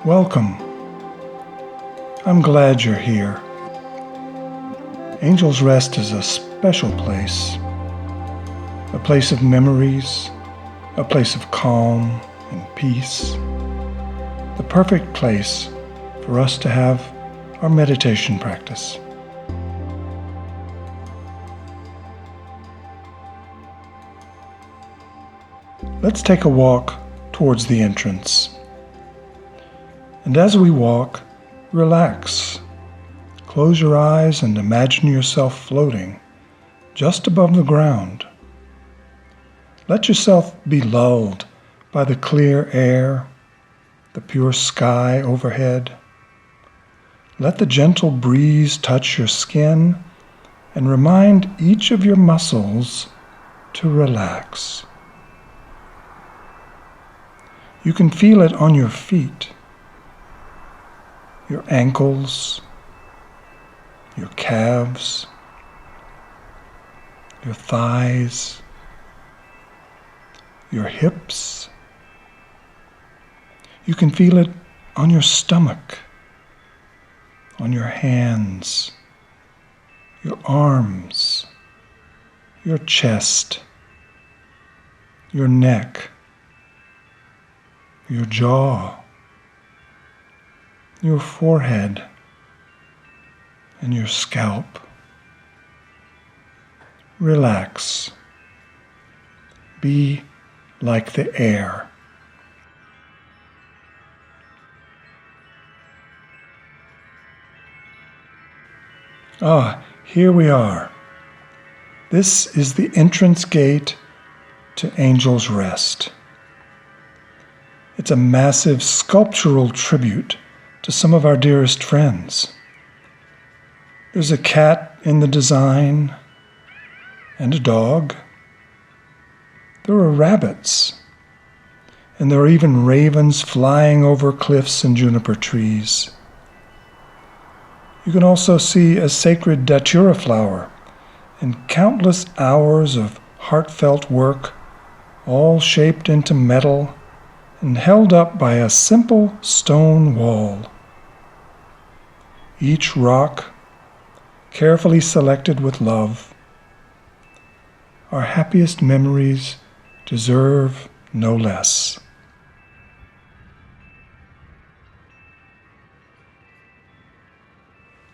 Welcome. I'm glad you're here. Angel's Rest is a special place. A place of memories, a place of calm and peace. The perfect place for us to have our meditation practice. Let's take a walk towards the entrance. And as we walk, relax. Close your eyes and imagine yourself floating just above the ground. Let yourself be lulled by the clear air, the pure sky overhead. Let the gentle breeze touch your skin and remind each of your muscles to relax. You can feel it on your feet, your ankles, your calves, your thighs, your hips. You can feel it on your stomach, on your hands, your arms, your chest, your neck, your jaw, your forehead, and your scalp. Relax. Be like the air. Here we are. This is the entrance gate to Angel's Rest. It's a massive sculptural tribute to some of our dearest friends. There's a cat in the design, and a dog. There are rabbits, and there are even ravens flying over cliffs and juniper trees. You can also see a sacred datura flower and countless hours of heartfelt work, all shaped into metal and held up by a simple stone wall. Each rock carefully selected with love. Our happiest memories deserve no less.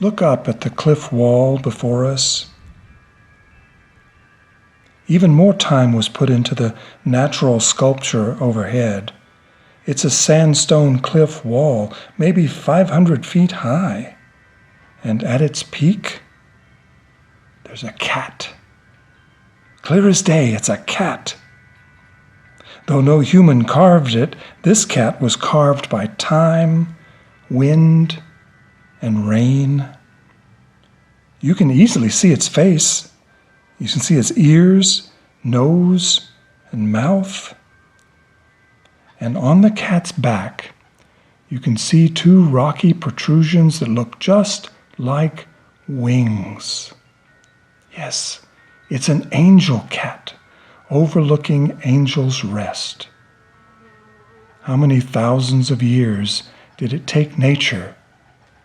Look up at the cliff wall before us. Even more time was put into the natural sculpture overhead. It's a sandstone cliff wall, maybe 500 feet high. And at its peak, there's a cat. Clear as day, it's a cat. Though no human carved it, this cat was carved by time, wind, and rain. You can easily see its face. You can see its ears, nose, and mouth. And on the cat's back, you can see two rocky protrusions that look just like wings. Yes, it's an angel cat overlooking Angel's Rest. How many thousands of years did it take nature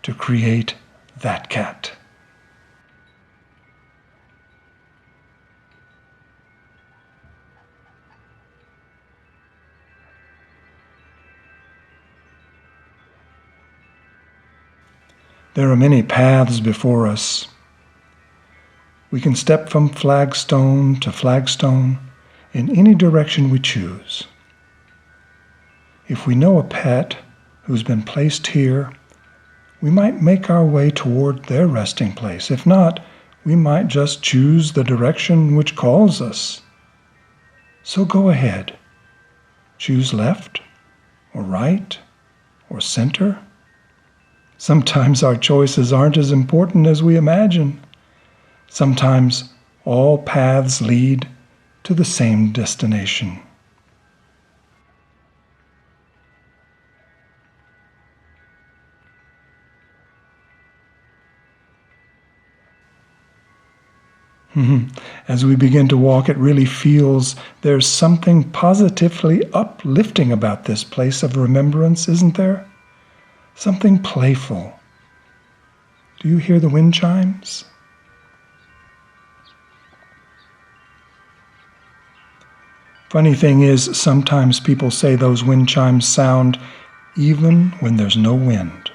to create that cat? There are many paths before us. We can step from flagstone to flagstone in any direction we choose. If we know a pet who's been placed here, we might make our way toward their resting place. If not, we might just choose the direction which calls us. So go ahead. Choose left or right or center. Sometimes our choices aren't as important as we imagine. Sometimes all paths lead to the same destination. As we begin to walk, it really feels there's something positively uplifting about this place of remembrance, isn't there? something playful. Do you hear the wind chimes? Funny thing is, sometimes people say those wind chimes sound even when there's no wind.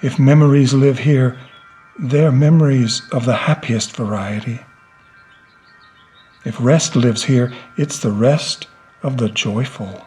If memories live here, they're memories of the happiest variety. If rest lives here, it's the rest of the joyful.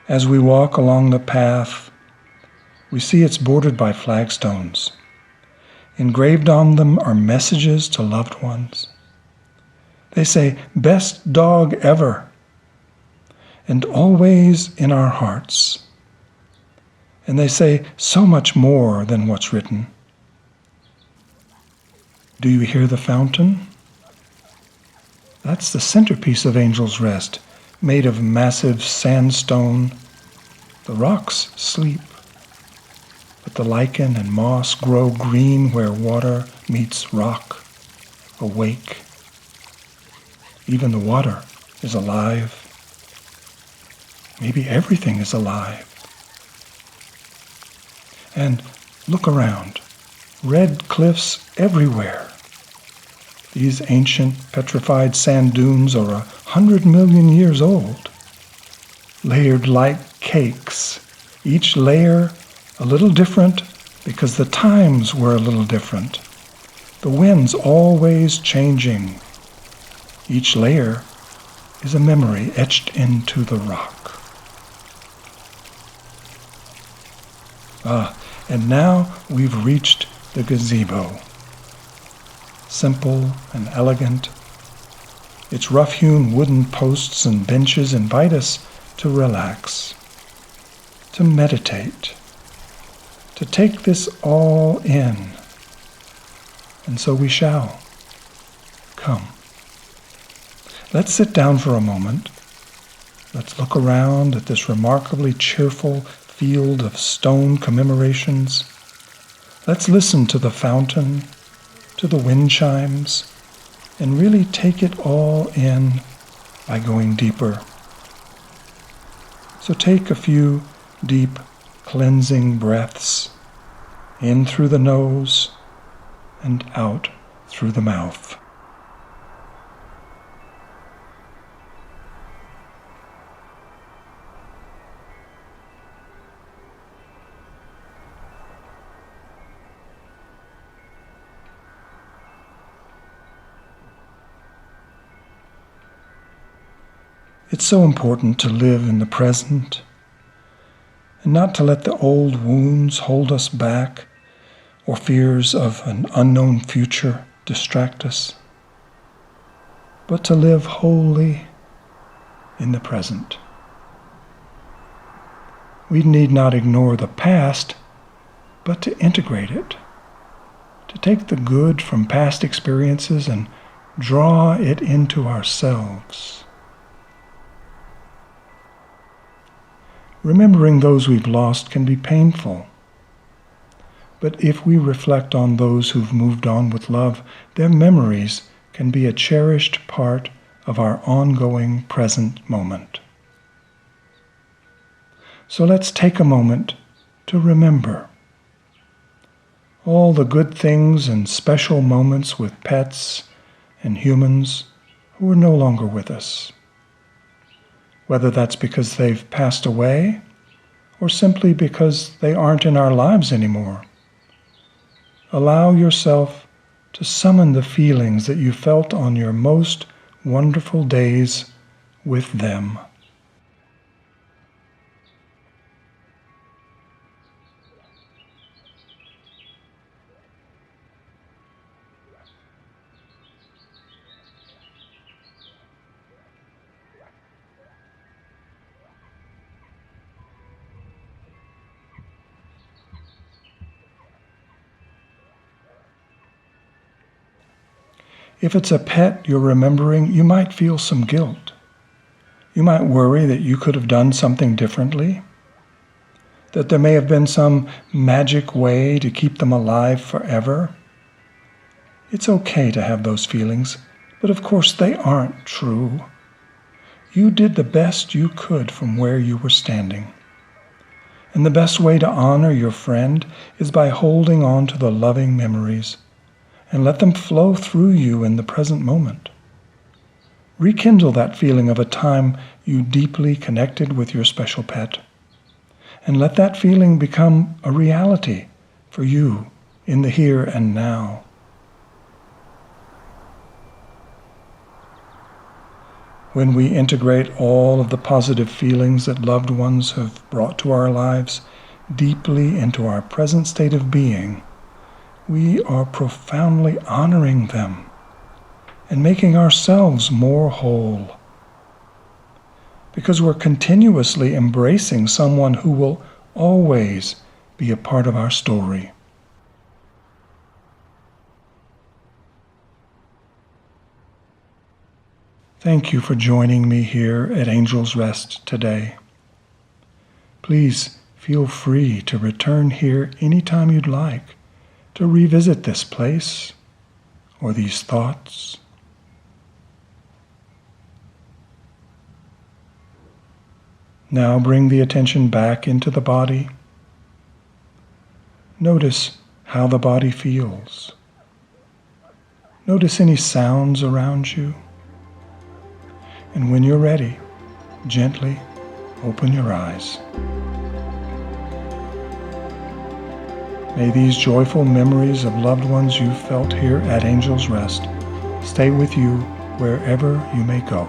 As we walk along the path, we see it's bordered by flagstones. Engraved on them are messages to loved ones. They say, "Best dog ever," and "always in our hearts." And they say so much more than what's written. Do you hear the fountain? That's the centerpiece of Angel's Rest, made of massive sandstone. The rocks sleep, but the lichen and moss grow green where water meets rock, awake. Even the water is alive. Maybe everything is alive. And look around. Red cliffs everywhere. These ancient petrified sand dunes are 100 million years old, layered like cakes, each layer a little different because the times were a little different. The wind's always changing. Each layer is a memory etched into the rock. And now we've reached the gazebo. Simple and elegant. Its rough-hewn wooden posts and benches invite us to relax, to meditate, to take this all in. And so we shall. Come. Let's sit down for a moment. Let's look around at this remarkably cheerful field of stone commemorations. Let's listen to the fountain, to the wind chimes, and really take it all in by going deeper. So take a few deep, cleansing breaths, in through the nose and out through the mouth. It's so important to live in the present and not to let the old wounds hold us back or fears of an unknown future distract us, but to live wholly in the present. We need not ignore the past, but to integrate it, to take the good from past experiences and draw it into ourselves. Remembering those we've lost can be painful, but if we reflect on those who've moved on with love, their memories can be a cherished part of our ongoing present moment. So let's take a moment to remember all the good things and special moments with pets and humans who are no longer with us. Whether that's because they've passed away or simply because they aren't in our lives anymore. Allow yourself to summon the feelings that you felt on your most wonderful days with them. If it's a pet you're remembering, you might feel some guilt. You might worry that you could have done something differently, that there may have been some magic way to keep them alive forever. It's okay to have those feelings, but of course they aren't true. You did the best you could from where you were standing. And the best way to honor your friend is by holding on to the loving memories and let them flow through you in the present moment. Rekindle that feeling of a time you deeply connected with your special pet, and let that feeling become a reality for you in the here and now. When we integrate all of the positive feelings that loved ones have brought to our lives deeply into our present state of being, we are profoundly honoring them and making ourselves more whole, because we're continuously embracing someone who will always be a part of our story. Thank you for joining me here at Angel's Rest today. Please feel free to return here anytime you'd like to revisit this place or these thoughts. Now bring the attention back into the body. Notice how the body feels. Notice any sounds around you. And when you're ready, gently open your eyes. May these joyful memories of loved ones you felt here at Angel's Rest stay with you wherever you may go.